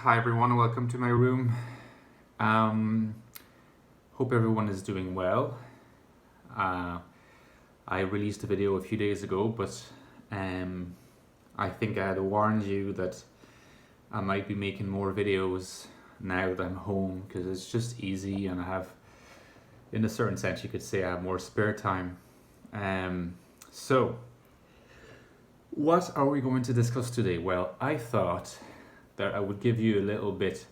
Hi everyone, welcome to my room. Hope everyone is doing well. I released a video a few days ago, but I think I had to warn you that I might be making more videos now that I'm home, because it's just easy and I have, in a certain sense you could say, I have more spare time. So what are we going to discuss today? Well, I thought that I would give you a little bit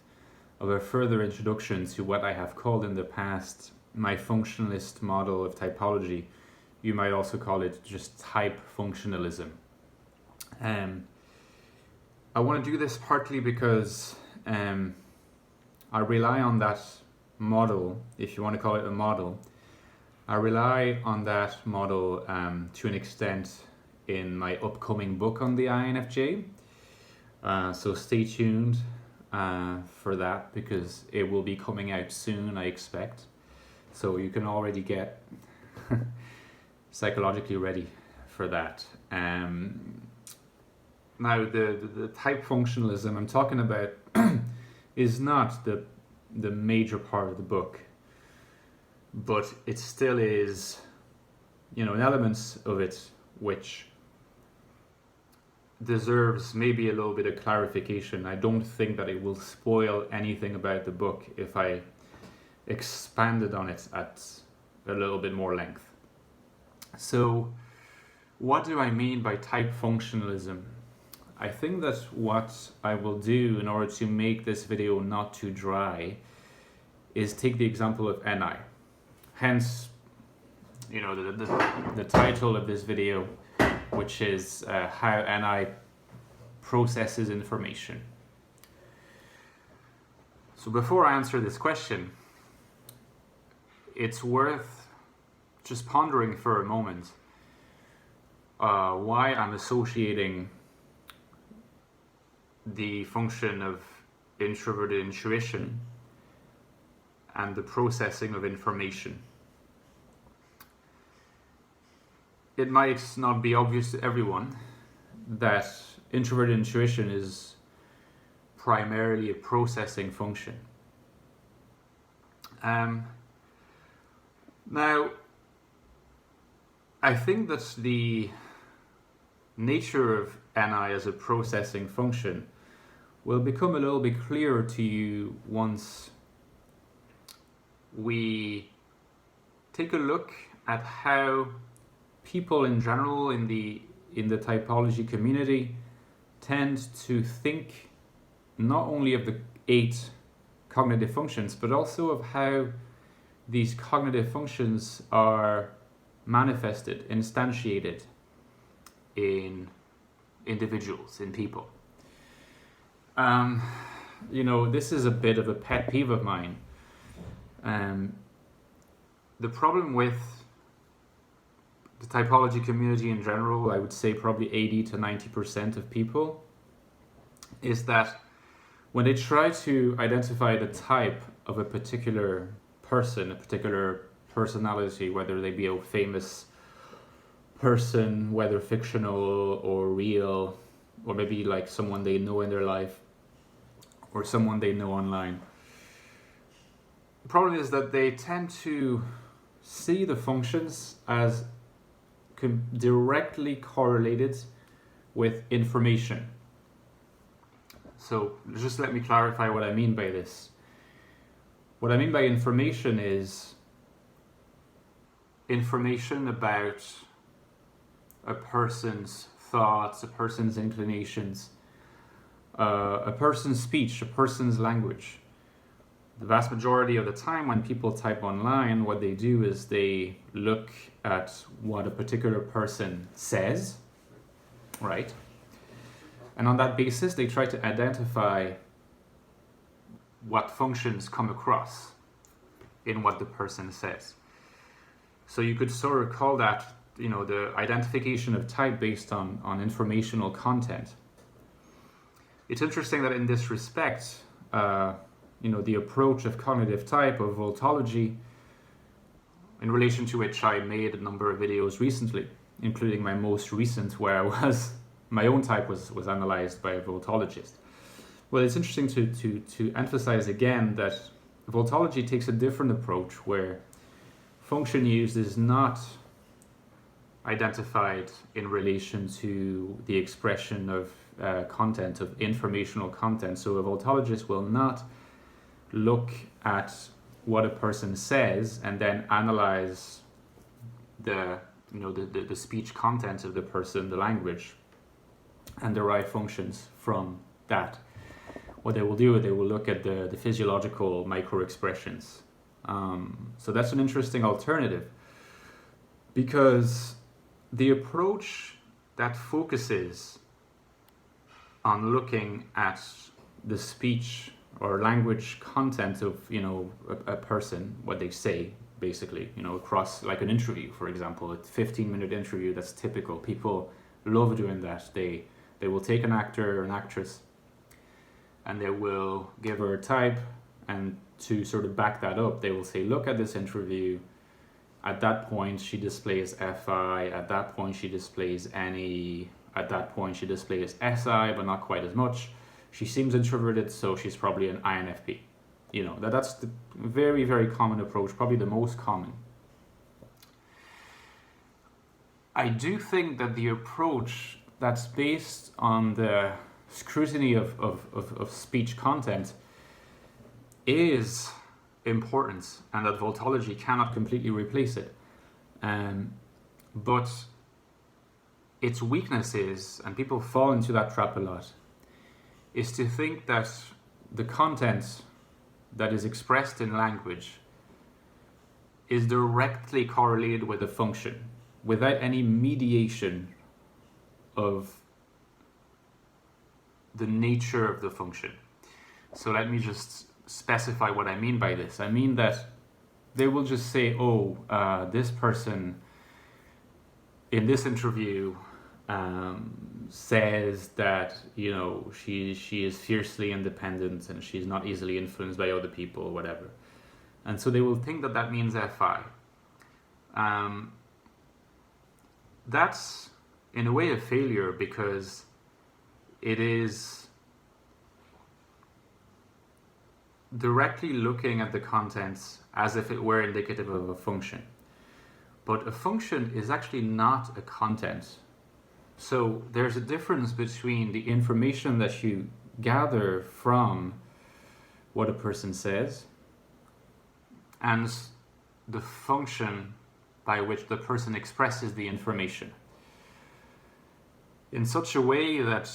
of a further introduction to what I have called in the past my functionalist model of typology. You might also call it just type functionalism. I want to do this partly because I rely on that model, if you want to call it a model. I rely on that model to an extent in my upcoming book on the INFJ. So stay tuned for that, because it will be coming out soon, I expect. So you can already get psychologically ready for that. Now the type functionalism I'm talking about is not the major part of the book, but it still is, an elements of it which deserves maybe a little bit of clarification. I don't think that it will spoil anything about the book if I expanded on it at a little bit more length. So what do I mean by type functionalism? I think that what I will do in order to make this video not too dry is take the example of NI. Hence, the title of this video, which is how NI processes information. So before I answer this question, it's worth just pondering for a moment why I'm associating the function of introverted intuition and the processing of information. It might not be obvious to everyone that introverted intuition is primarily a processing function. Now, I think that the nature of NI as a processing function will become a little bit clearer to you once we take a look at how people in general in the typology community tend to think not only of the 8 cognitive functions, but also of how these cognitive functions are manifested, instantiated in individuals, in people. This is a bit of a pet peeve of mine. The problem with the typology community in general, I would say probably 80 to 90% of people, is that when they try to identify the type of a particular person, a particular personality, whether they be a famous person, whether fictional or real, or maybe like someone they know in their life or someone they know online, the problem is that they tend to see the functions as directly correlated with information. So just let me clarify what I mean by this. What I mean by information is information about a person's thoughts, a person's inclinations, a person's speech, a person's language. The vast majority of the time when people type online, what they do is they look at what a particular person says, right? And on that basis, they try to identify what functions come across in what the person says. So you could sort of call that, the identification of type based on informational content. It's interesting that in this respect, the approach of cognitive type, of voltology, in relation to which I made a number of videos recently, including my most recent, where my own type was analyzed by a voltologist. Well, it's interesting to emphasize again that Voltology takes a different approach where function used is not identified in relation to the expression of content, of informational content. So a voltologist will not look at what a person says and then analyze the speech content of the person, the language, and derive functions from that. What they will do, they will look at the physiological micro-expressions. So that's an interesting alternative, because the approach that focuses on looking at the speech or language content of a person, what they say, basically, across like an interview, for example, a 15-minute interview, that's typical. People love doing that. They will take an actor or an actress and they will give her a type, and to sort of back that up, they will say, look at this interview. At that point, she displays FI. At that point, she displays NE. At that point, she displays SI, but not quite as much. She seems introverted, so she's probably an INFP. That's the very, very common approach, probably the most common. I do think that the approach that's based on the scrutiny of speech content is important, and that Voltology cannot completely replace it. But its weakness is, and people fall into that trap a lot, is to think that the content that is expressed in language is directly correlated with a function without any mediation of the nature of the function. So let me just specify what I mean by this. I mean that they will just say, this person in this interview says that she is fiercely independent and she's not easily influenced by other people or whatever, and so they will think that that means FI. That's in a way a failure, because it is directly looking at the contents as if it were indicative of a function. But a function is actually not a content. So there's a difference between the information that you gather from what a person says and the function by which the person expresses the information, in such a way that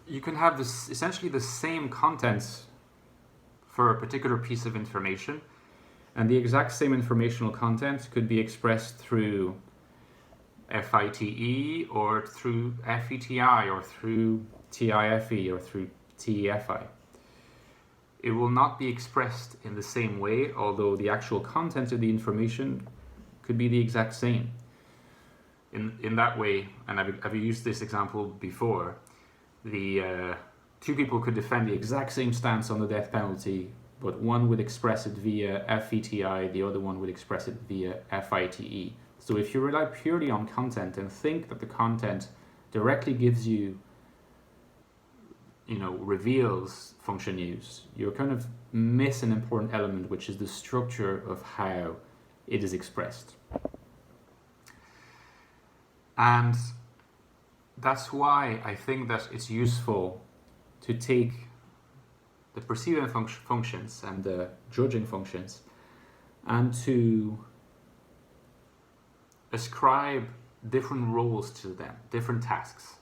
you can have this essentially the same contents for a particular piece of information, and the exact same informational content could be expressed through FITE or through FETI or through TIFE or through TEFI. It will not be expressed in the same way, although the actual content of the information could be the exact same. In that way, and I've used this example before, the two people could defend the exact same stance on the death penalty, but one would express it via FETI, the other one would express it via FITE. So if you rely purely on content and think that the content directly gives you, reveals function use, you're kind of miss an important element, which is the structure of how it is expressed. And that's why I think that it's useful to take the perceiving functions and the judging functions and to ascribe different roles to them, different tasks.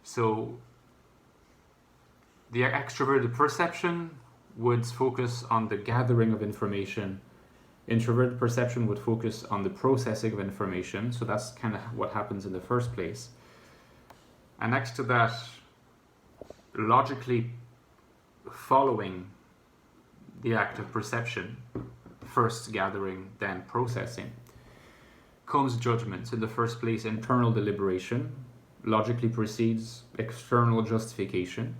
So the extroverted perception would focus on the gathering of information. Introverted perception would focus on the processing of information. So that's kind of what happens in the first place. And next to that, logically following the act of perception, first gathering, then processing, comes judgment. In the first place, internal deliberation logically precedes external justification.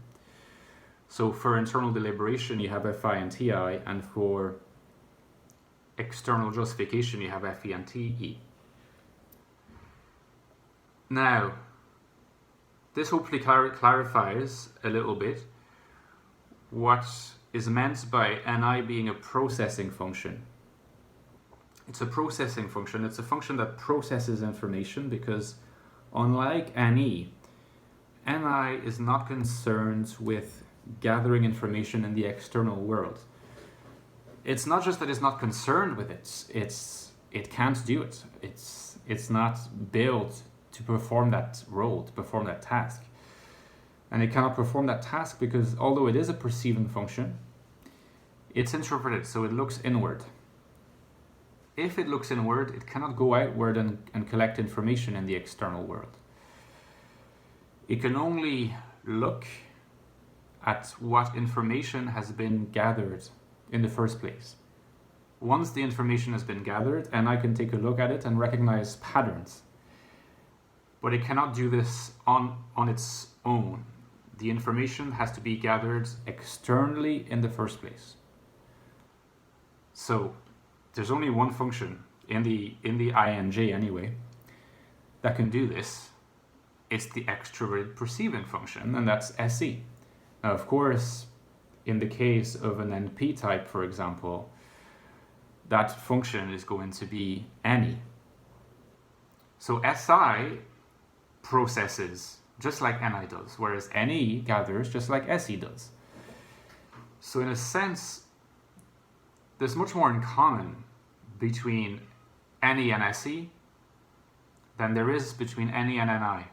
So for internal deliberation, you have FI and TI, and for external justification, you have FE and TE. Now, this hopefully clarifies a little bit what is meant by NI being a processing function. It's a processing function. It's a function that processes information because unlike NI is not concerned with gathering information in the external world. It's not just that it's not concerned with it, it can't do it. It's not built to perform that role, to perform that task. And it cannot perform that task because although it is a perceiving function, it's introverted, so it looks inward. If it looks inward, it cannot go outward and collect information in the external world. It can only look at what information has been gathered in the first place. Once the information has been gathered, and I can take a look at it and recognize patterns. But it cannot do this on its own. The information has to be gathered externally in the first place. So there's only one function in the INJ anyway that can do this. It's the extroverted perceiving function, and that's SE. Now, of course, in the case of an NP type, for example, that function is going to be any. So SI processes just like NI does, whereas NE gathers just like SE does. So in a sense, there's much more in common between NE and SE than there is between NE and NI.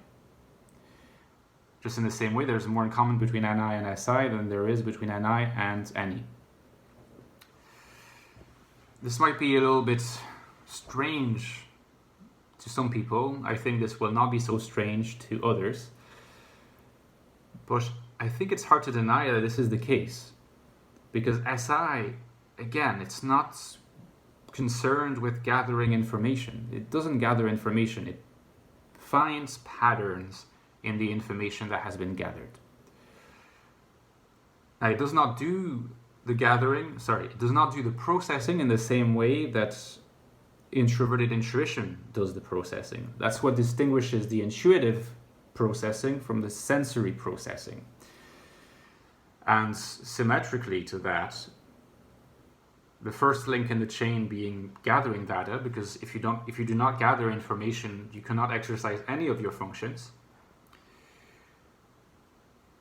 Just in the same way, there's more in common between NI and SI than there is between NI and NE. This might be a little bit strange to some people. I think this will not be so strange to others. But I think it's hard to deny that this is the case. Because SI, again, it's not concerned with gathering information. It doesn't gather information. It finds patterns in the information that has been gathered. Now, it does not do the it does not do the processing in the same way that introverted intuition does the processing. That's what distinguishes the intuitive processing from the sensory processing. And symmetrically to that, the first link in the chain being gathering data, because if you do not gather information, you cannot exercise any of your functions.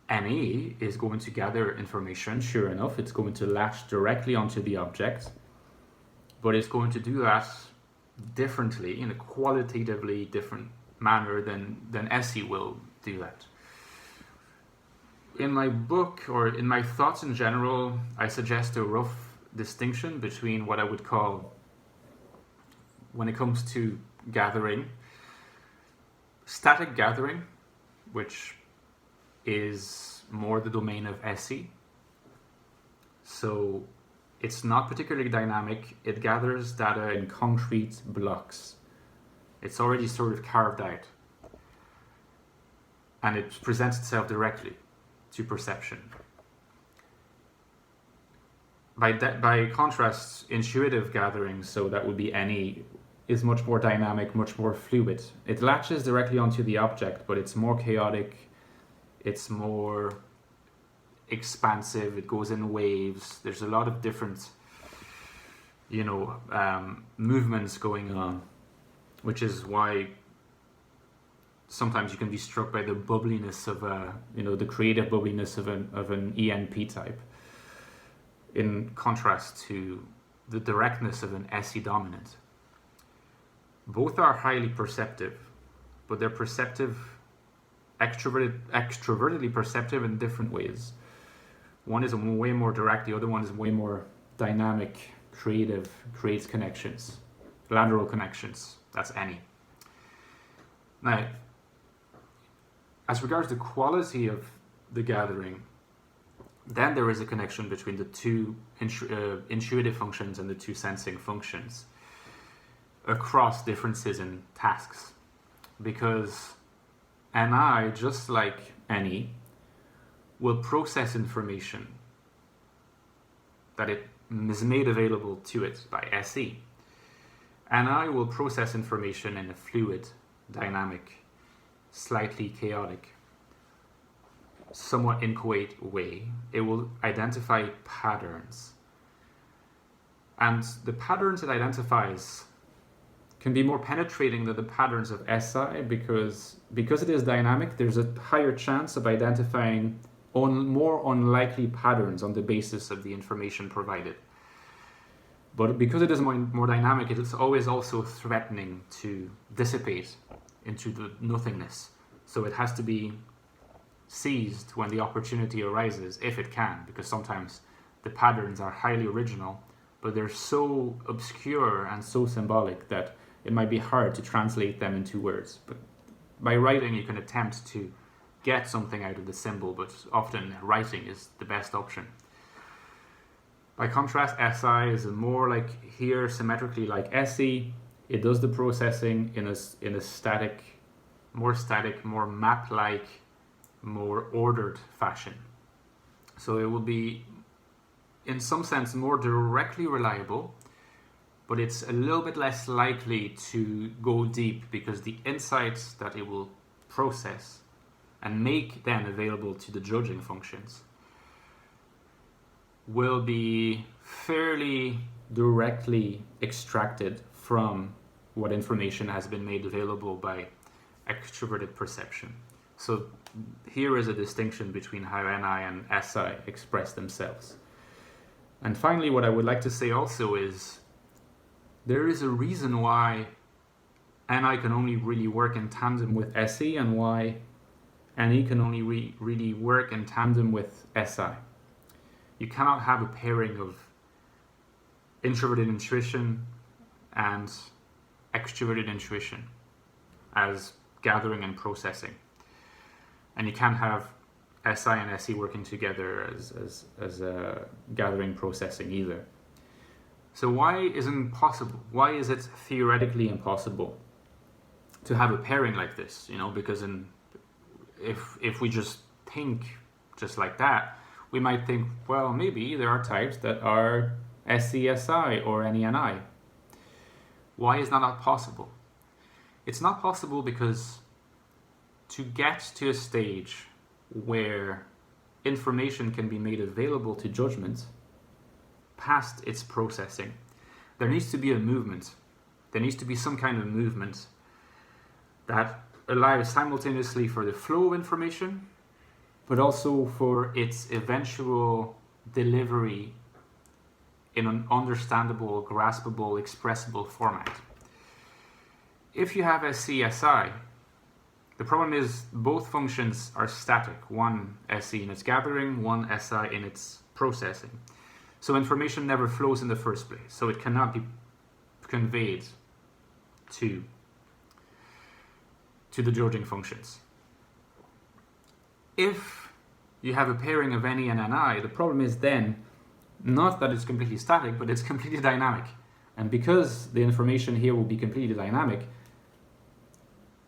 NE is going to gather information, sure enough, it's going to latch directly onto the object, but it's going to do that differently, in a qualitatively different manner than SE will do that. In my book, or in my thoughts in general, I suggest a rough distinction between what I would call, when it comes to gathering, static gathering, which is more the domain of SE. So it's not particularly dynamic. It gathers data in concrete blocks. It's already sort of carved out. And it presents itself directly to perception. By contrast, intuitive gathering, so that would be NE, is much more dynamic, much more fluid. It latches directly onto the object, but it's more chaotic. It's more expansive. It goes in waves. There's a lot of different, movements going on, which is why sometimes you can be struck by the bubbliness of the creative bubbliness of an ENP type, in contrast to the directness of an SE dominant. Both are highly perceptive, but they're extrovertedly perceptive in different ways. One is way more direct, the other one is way more dynamic, creative, creates connections, lateral connections. That's any. Now, as regards the quality of the gathering, then there is a connection between the two intuitive functions and the two sensing functions across differences in tasks. Because NI, just like NE, will process information that it is made available to it by SE. NI will process information in a fluid, dynamic, slightly chaotic somewhat inchoate way, it will identify patterns. And the patterns it identifies can be more penetrating than the patterns of SI because it is dynamic, there's a higher chance of identifying more unlikely patterns on the basis of the information provided. But because it is more dynamic, it is always also threatening to dissipate into the nothingness. So it has to be seized when the opportunity arises, if it can, because sometimes the patterns are highly original, but they're so obscure and so symbolic that it might be hard to translate them into words. But by writing, you can attempt to get something out of the symbol, but often writing is the best option. By contrast, SI is more like here, symmetrically like SE. It does the processing in a static, more map-like, more ordered fashion. So it will be, in some sense, more directly reliable, but it's a little bit less likely to go deep because the insights that it will process and make then available to the judging functions will be fairly directly extracted from what information has been made available by extroverted perception. So here is a distinction between how NI and SI express themselves. And finally, what I would like to say also is there is a reason why NI can only really work in tandem with SE and why NE can only really work in tandem with SI. You cannot have a pairing of introverted intuition and extroverted intuition as gathering and processing. And you can't have SI and SE working together as gathering processing either. So why isn't it possible? Why is it theoretically impossible to have a pairing like this? Because if we just think just like that, we might think, well, maybe there are types that are SE-SI or NE-NI. Why is that not possible? It's not possible because to get to a stage where information can be made available to judgment past its processing, there needs to be a movement. There needs to be some kind of movement that allows simultaneously for the flow of information, but also for its eventual delivery in an understandable, graspable, expressible format. If you have SE-SI, the problem is both functions are static, one SE in its gathering, one SI in its processing. So information never flows in the first place, so it cannot be conveyed to the judging functions. If you have a pairing of NE and NI, the problem is then not that it's completely static, but it's completely dynamic. And because the information here will be completely dynamic,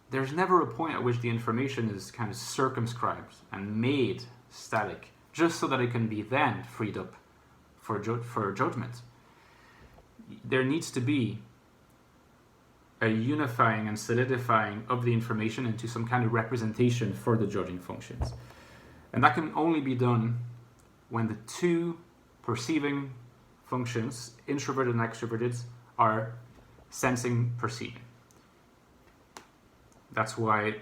there's never a point at which the information is kind of circumscribed and made static, just so that it can be then freed up for judgment. There needs to be a unifying and solidifying of the information into some kind of representation for the judging functions. And that can only be done when the two perceiving functions, introverted and extroverted, are sensing, perceiving. That's why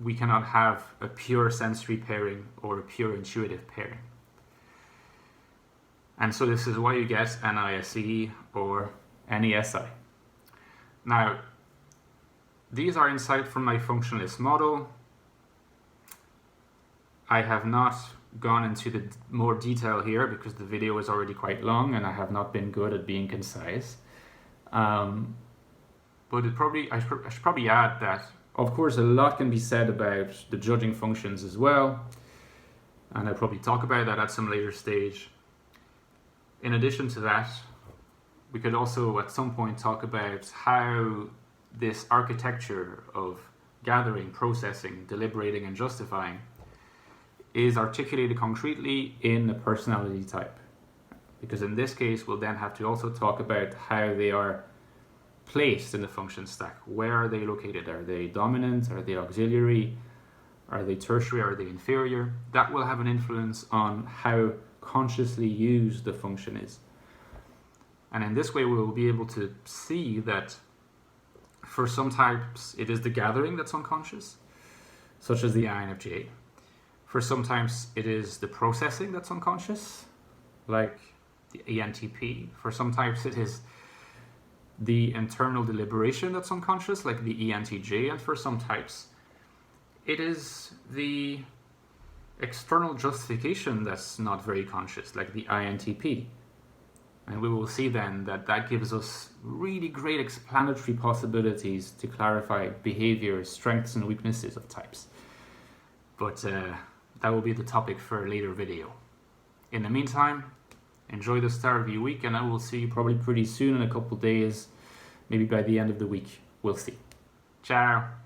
we cannot have a pure sensory pairing or a pure intuitive pairing. And so this is why you get NISE or NESI. Now, these are insights from my functionalist model. I have not gone into the more detail here because the video is already quite long and I have not been good at being concise. But I should probably add that, of course, a lot can be said about the judging functions as well. And I'll probably talk about that at some later stage. In addition to that, we could also at some point talk about how this architecture of gathering, processing, deliberating, and justifying is articulated concretely in a personality type. Because in this case, we'll then have to also talk about how they are placed in the function stack. Where are they located? Are they dominant? Are they auxiliary? Are they tertiary? Are they inferior? That will have an influence on how consciously used the function is. And in this way, we will be able to see that for some types, it is the gathering that's unconscious, such as the INFJ. For some types, it is the processing that's unconscious, like the ENTP. For some types, it is the internal deliberation that's unconscious, like the ENTJ. And for some types, it is the external justification that's not very conscious, like the INTP. And we will see then that that gives us really great explanatory possibilities to clarify behavior, strengths and weaknesses of types. But that will be the topic for a later video. In the meantime, enjoy the start of your week, and I will see you probably pretty soon in a couple of days, maybe by the end of the week. We'll see. Ciao.